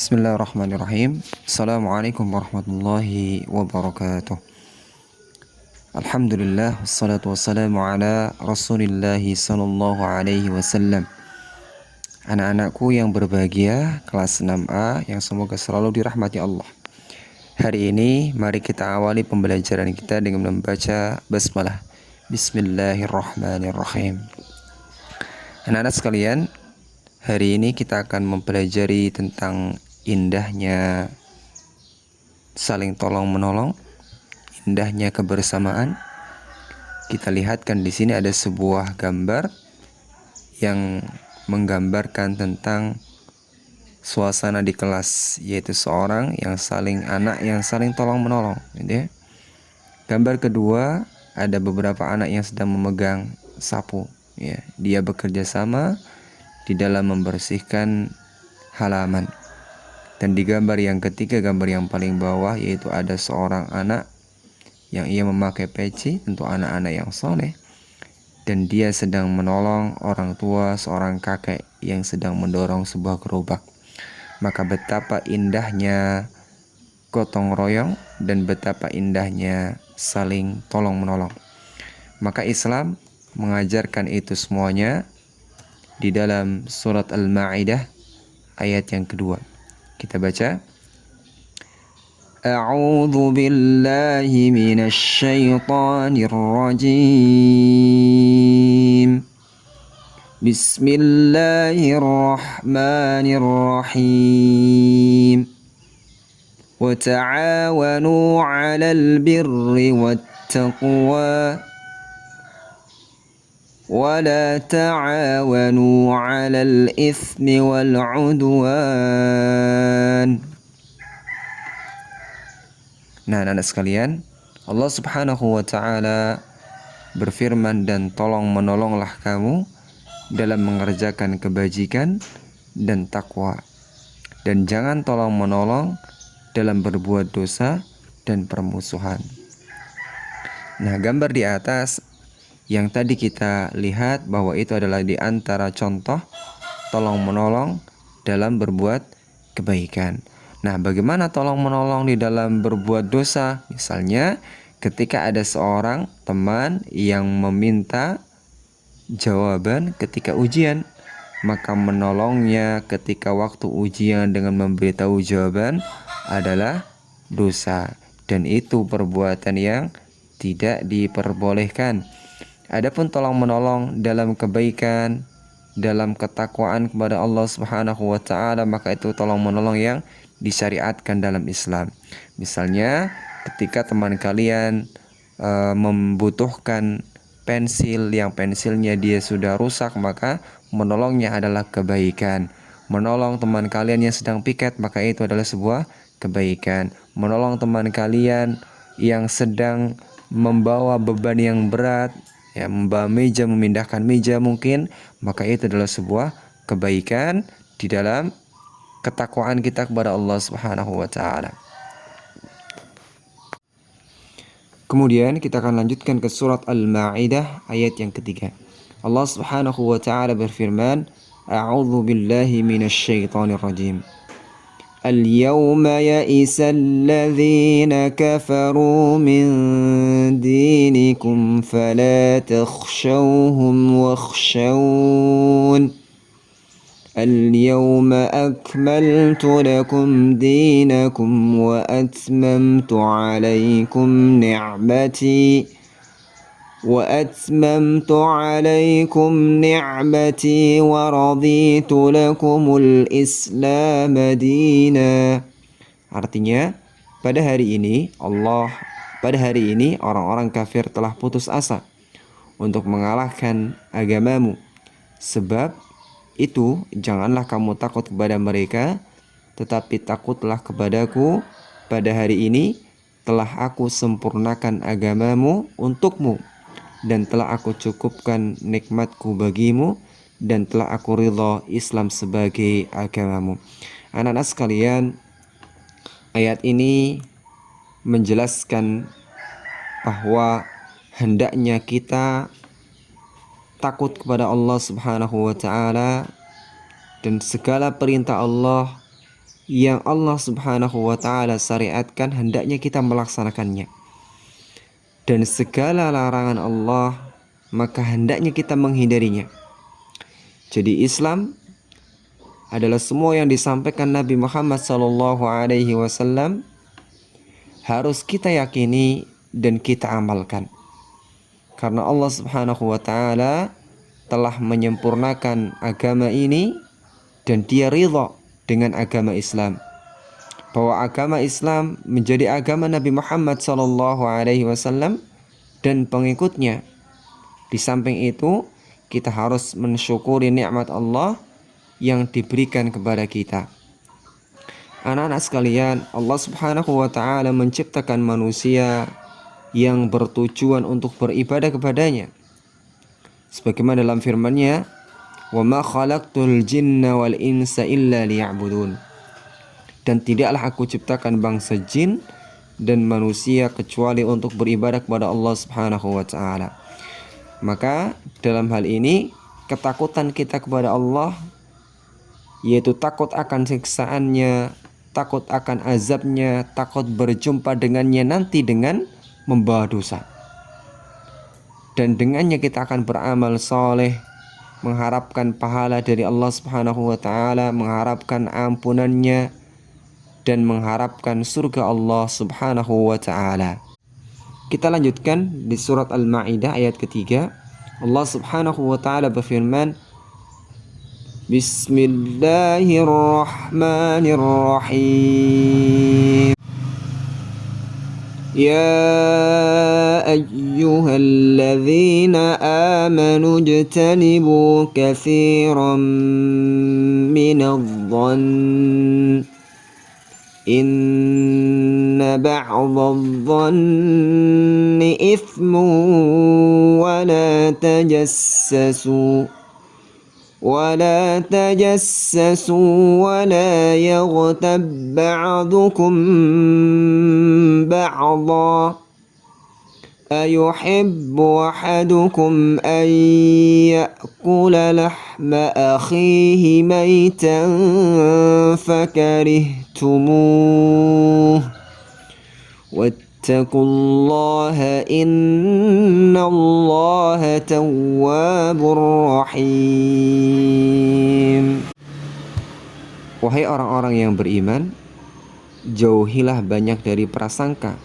Bismillahirrahmanirrahim. Assalamualaikum warahmatullahi wabarakatuh. Alhamdulillah, wassalatu wassalamu ala rasulillahi sallallahu alaihi wasallam. Anak-anakku yang berbahagia, kelas 6A yang semoga selalu dirahmati Allah. Hari ini mari kita awali pembelajaran kita dengan membaca basmalah. Bismillahirrahmanirrahim. Anak-anak sekalian, hari ini kita akan mempelajari tentang indahnya saling tolong-menolong, indahnya kebersamaan. Kita lihatkan di sini ada sebuah gambar yang menggambarkan tentang suasana di kelas, yaitu seorang anak yang saling tolong-menolong, gitu ya. Gambar kedua, ada beberapa anak yang sedang memegang sapu, ya. Dia bekerja sama di dalam membersihkan halaman. Dan di gambar yang ketiga, gambar yang paling bawah, yaitu ada seorang anak yang ia memakai peci, tentu anak-anak yang soleh, dan dia sedang menolong orang tua, seorang kakek yang sedang mendorong sebuah gerobak. Maka betapa indahnya gotong royong dan betapa indahnya saling tolong menolong. Maka Islam mengajarkan itu semuanya di dalam surat Al-Ma'idah ayat yang kedua. Kita baca. A'udzu billahi minasy syaithanir rajim. Bismillahirrahmanirrahim. Wa ta'awanu 'alal birri wattaqwa ولا تعاونوا على الإثم والعدوان. Nah, anak sekalian, Allah Subhanahu wa ta'ala berfirman, dan tolong menolonglah kamu dalam mengerjakan kebajikan dan takwa, dan jangan tolong menolong dalam berbuat dosa dan permusuhan. Nah, gambar di atas yang tadi kita lihat bahwa itu adalah di antara contoh tolong menolong dalam berbuat kebaikan. Nah, bagaimana tolong menolong di dalam berbuat dosa? Misalnya ketika ada seorang teman yang meminta jawaban ketika ujian, maka menolongnya ketika waktu ujian dengan memberitahu jawaban adalah dosa, dan itu perbuatan yang tidak diperbolehkan. Adapun tolong menolong dalam kebaikan, dalam ketakwaan kepada Allah Subhanahu wa ta'ala, maka itu tolong menolong yang disyariatkan dalam Islam. Misalnya ketika teman kalian membutuhkan pensil, yang pensilnya dia sudah rusak, maka menolongnya adalah kebaikan. Menolong teman kalian yang sedang piket, maka itu adalah sebuah kebaikan. Menolong teman kalian yang sedang membawa beban yang berat, ya, membawa meja, memindahkan meja mungkin, maka itu adalah sebuah kebaikan di dalam ketakwaan kita kepada Allah Subhanahu wa ta'ala. Kemudian kita akan lanjutkan ke surat Al-Ma'idah ayat yang ketiga. Allah Subhanahu wa ta'ala berfirman, A'udzu billahi minasy syaithanir rajim. اليوم يئس الذين كفروا من دينكم فلا تخشوهم واخشون اليوم أكملت لكم دينكم وأتممت عليكم نعمتي ورضيت لكم الإسلام دينا. Artinya, pada hari ini orang-orang kafir telah putus asa untuk mengalahkan agamamu. Sebab itu janganlah kamu takut kepada mereka, tetapi takutlah kepadaku. Pada hari ini telah aku sempurnakan agamamu untukmu, dan telah aku cukupkan nikmatku bagimu, dan telah aku ridha Islam sebagai agamamu. Anak-anak sekalian, ayat ini menjelaskan bahwa hendaknya kita takut kepada Allah Subhanahu wa ta'ala, dan segala perintah Allah yang Allah Subhanahu wa ta'ala syariatkan hendaknya kita melaksanakannya. Dan segala larangan Allah maka hendaknya kita menghindarinya. Jadi Islam adalah semua yang disampaikan Nabi Muhammad SAW harus kita yakini dan kita amalkan. Karena Allah Subhanahu wa ta'ala telah menyempurnakan agama ini dan dia ridha dengan agama Islam. Bahwa agama Islam menjadi agama Nabi Muhammad SAW dan pengikutnya. Di samping itu, kita harus mensyukuri nikmat Allah yang diberikan kepada kita. Anak-anak sekalian, Allah Subhanahu wa ta'ala menciptakan manusia yang bertujuan untuk beribadah kepadanya. Sebagaimana dalam firman-Nya, "Wa ma khalaqtul jinna wal insa illa liya'budun." Dan tidaklah aku ciptakan bangsa jin dan manusia kecuali untuk beribadah kepada Allah Subhanahu wa ta'ala. Maka dalam hal ini ketakutan kita kepada Allah, yaitu takut akan siksaannya, takut akan azabnya, takut berjumpa dengannya nanti dengan membawa dosa. Dan dengannya kita akan beramal soleh, mengharapkan pahala dari Allah Subhanahu wa ta'ala, mengharapkan ampunannya, dan mengharapkan surga Allah Subhanahu wa ta'ala. Kita lanjutkan di surat Al-Ma'idah ayat ketiga. Allah Subhanahu wa ta'ala berfirman, Bismillahirrahmanirrahim. Ya ayyuhalladzina amanu ijtanibu katsiran minadh-dhann inna ba'dadh-dhanni ithmun wa la tajassasu ولا تجسسوا ولا يغتب بعضكم بعضا أيحب أحدكم أن يأكل لحم أخيه ميتا فكرهتموه واتقوا الله إن الله تواب رحيم. Wahai orang-orang yang beriman, jauhilah banyak dari prasangka.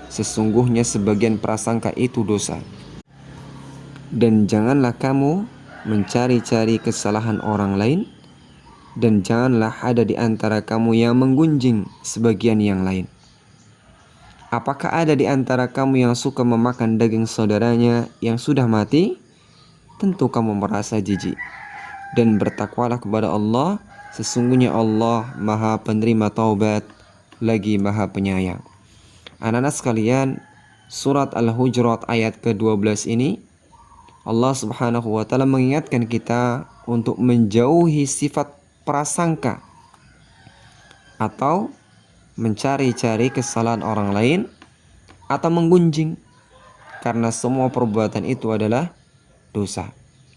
Sesungguhnya sebagian prasangka itu dosa. Dan janganlah kamu mencari-cari kesalahan orang lain, dan janganlah ada di antara kamu yang menggunjing sebagian yang lain. Apakah ada di antara kamu yang suka memakan daging saudaranya yang sudah mati? Tentu kamu merasa jijik. Dan bertakwalah kepada Allah, sesungguhnya Allah Maha Penerima Taubat, lagi Maha Penyayang. Anak-anak sekalian, surat Al-Hujurat ayat ke-12 ini, Allah Subhanahu wa ta'ala mengingatkan kita untuk menjauhi sifat prasangka atau mencari-cari kesalahan orang lain atau menggunjing, karena semua perbuatan itu adalah dosa.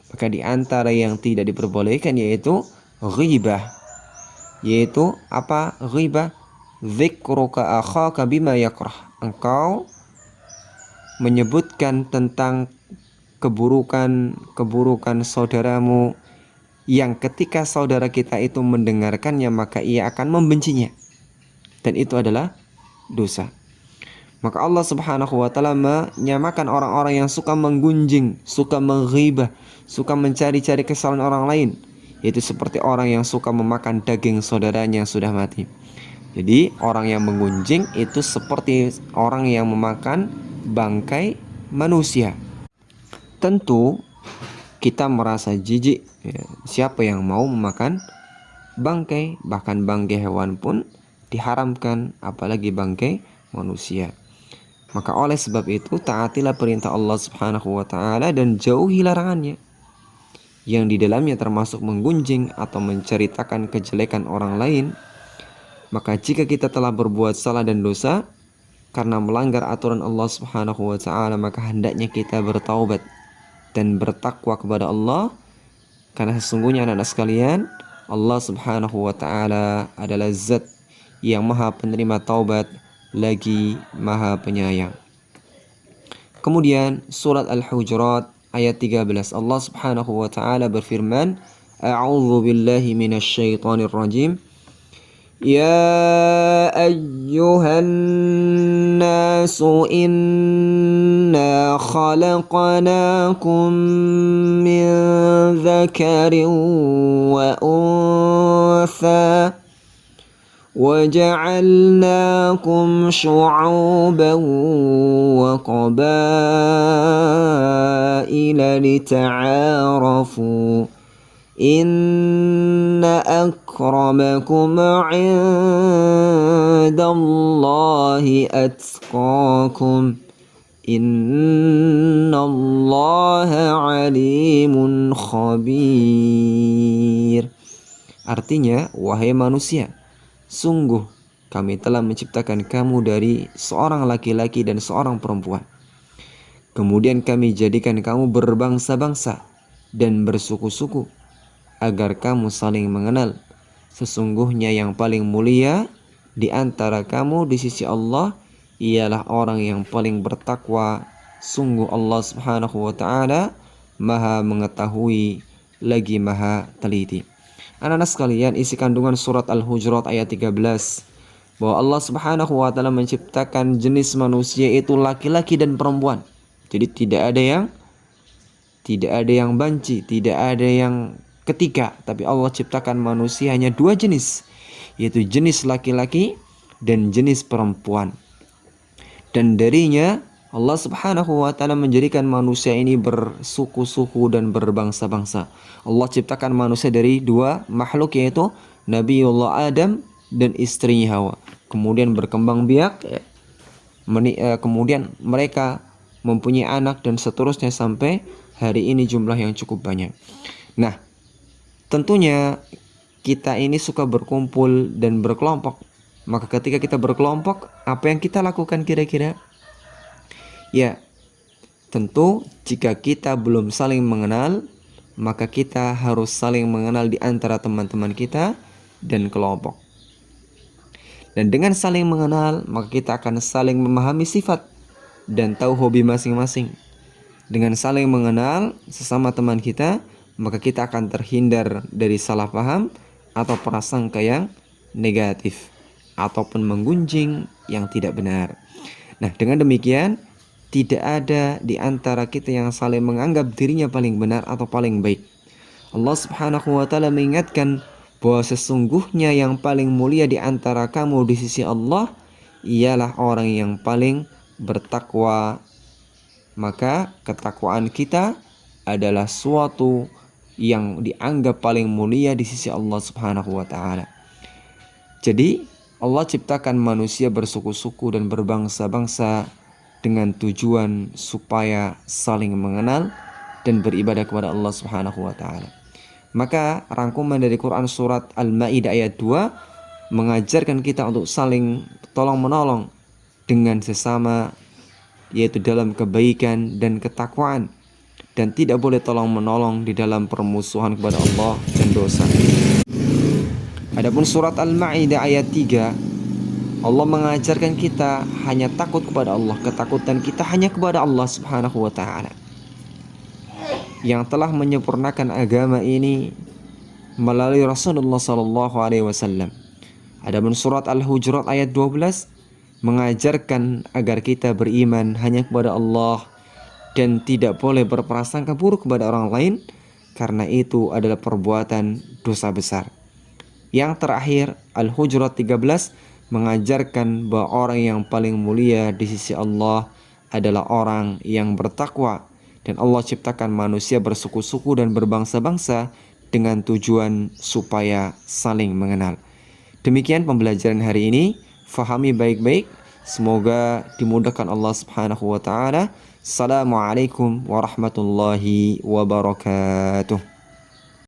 Maka di antara yang tidak diperbolehkan yaitu ghibah. Yaitu apa ghibah? Dzikruka akhaka bima yakrah. Engkau menyebutkan tentang keburukan saudaramu yang ketika saudara kita itu mendengarkannya maka ia akan membencinya. Dan itu adalah dosa. Maka Allah Subhanahu wa ta'ala menyamakan orang-orang yang suka menggunjing, suka menghibah, suka mencari-cari kesalahan orang lain, yaitu seperti orang yang suka memakan daging saudaranya yang sudah mati. Jadi orang yang menggunjing itu seperti orang yang memakan bangkai manusia. Tentu kita merasa jijik, ya. Siapa yang mau memakan bangkai? Bahkan bangkai hewan pun diharamkan, apalagi bangkai manusia. Maka oleh sebab itu taatilah perintah Allah Subhanahu wa ta'ala dan jauhi larangannya, yang di dalamnya termasuk menggunjing atau menceritakan kejelekan orang lain. Maka jika kita telah berbuat salah dan dosa karena melanggar aturan Allah Subhanahu wa ta'ala, maka hendaknya kita bertaubat dan bertakwa kepada Allah. Karena sesungguhnya anak-anak sekalian, Allah Subhanahu wa ta'ala adalah zat yang maha penerima taubat lagi maha penyayang. Kemudian surat Al-Hujurat ayat 13, Allah Subhanahu wa ta'ala berfirman, A'udzu billahi minasyaitonir rajim. Ya ayyuhan nasu inna khalaqnakum min dzakarin wa untha وَجَعَلْنَاكُمْ شُعُوبًا وَقَبَائِلَ لِتَعَارَفُوا إِنَّ أَكْرَمَكُمْ عِندَ اللَّهِ أَتْقَاكُمْ إِنَّ اللَّهَ عَلِيمٌ خَبِيرٌ. Artinya, wahai manusia, sungguh kami telah menciptakan kamu dari seorang laki-laki dan seorang perempuan. Kemudian kami jadikan kamu berbangsa-bangsa dan bersuku-suku agar kamu saling mengenal. Sesungguhnya yang paling mulia di antara kamu di sisi Allah ialah orang yang paling bertakwa. Sungguh Allah Subhanahu wa ta'ala maha mengetahui lagi maha teliti. Anak-anak sekalian, isi kandungan surat Al-Hujurat ayat 13 bahwa Allah Subhanahu wa ta'ala menciptakan jenis manusia itu laki-laki dan perempuan. Jadi tidak ada yang banci, tidak ada yang ketiga, tapi Allah ciptakan manusia hanya dua jenis, yaitu jenis laki-laki dan jenis perempuan. Dan darinya Allah Subhanahu wa ta'ala menjadikan manusia ini bersuku-suku dan berbangsa-bangsa. Allah ciptakan manusia dari dua makhluk, yaitu Nabiullah Adam dan istrinya Hawa. Kemudian berkembang biak, kemudian mereka mempunyai anak dan seterusnya sampai hari ini jumlah yang cukup banyak. Nah, tentunya kita ini suka berkumpul dan berkelompok. Maka ketika kita berkelompok, apa yang kita lakukan kira-kira? Ya, tentu jika kita belum saling mengenal, maka kita harus saling mengenal di antara teman-teman kita dan kelompok. Dan dengan saling mengenal, maka kita akan saling memahami sifat dan tahu hobi masing-masing. Dengan saling mengenal sesama teman kita, maka kita akan terhindar dari salah paham atau prasangka yang negatif ataupun menggunjing yang tidak benar. Nah, dengan demikian tidak ada di antara kita yang saling menganggap dirinya paling benar atau paling baik. Allah Subhanahu wa ta'ala mengingatkan bahwa sesungguhnya yang paling mulia di antara kamu di sisi Allah ialah orang yang paling bertakwa. Maka ketakwaan kita adalah suatu yang dianggap paling mulia di sisi Allah Subhanahu wa ta'ala. Jadi Allah ciptakan manusia bersuku-suku dan berbangsa-bangsa dengan tujuan supaya saling mengenal dan beribadah kepada Allah Subhanahu wa ta'ala. Maka rangkuman dari Quran surat Al-Maidah ayat 2 mengajarkan kita untuk saling tolong-menolong dengan sesama, yaitu dalam kebaikan dan ketakwaan, dan tidak boleh tolong-menolong di dalam permusuhan kepada Allah dan dosa. Adapun surat Al-Maidah ayat 3, Allah mengajarkan kita hanya takut kepada Allah. Ketakutan kita hanya kepada Allah Subhanahu wa ta'ala yang telah menyempurnakan agama ini melalui Rasulullah SAW. Adapun surat Al-Hujurat ayat 12 mengajarkan agar kita beriman hanya kepada Allah dan tidak boleh berprasangka buruk kepada orang lain, karena itu adalah perbuatan dosa besar. Yang terakhir, Al-Hujurat 13 mengajarkan bahwa orang yang paling mulia di sisi Allah adalah orang yang bertakwa. Dan Allah ciptakan manusia bersuku-suku dan berbangsa-bangsa dengan tujuan supaya saling mengenal. Demikian pembelajaran hari ini. Fahami baik-baik. Semoga dimudahkan Allah Subhanahu wa ta'ala. Assalamualaikum warahmatullahi wabarakatuh.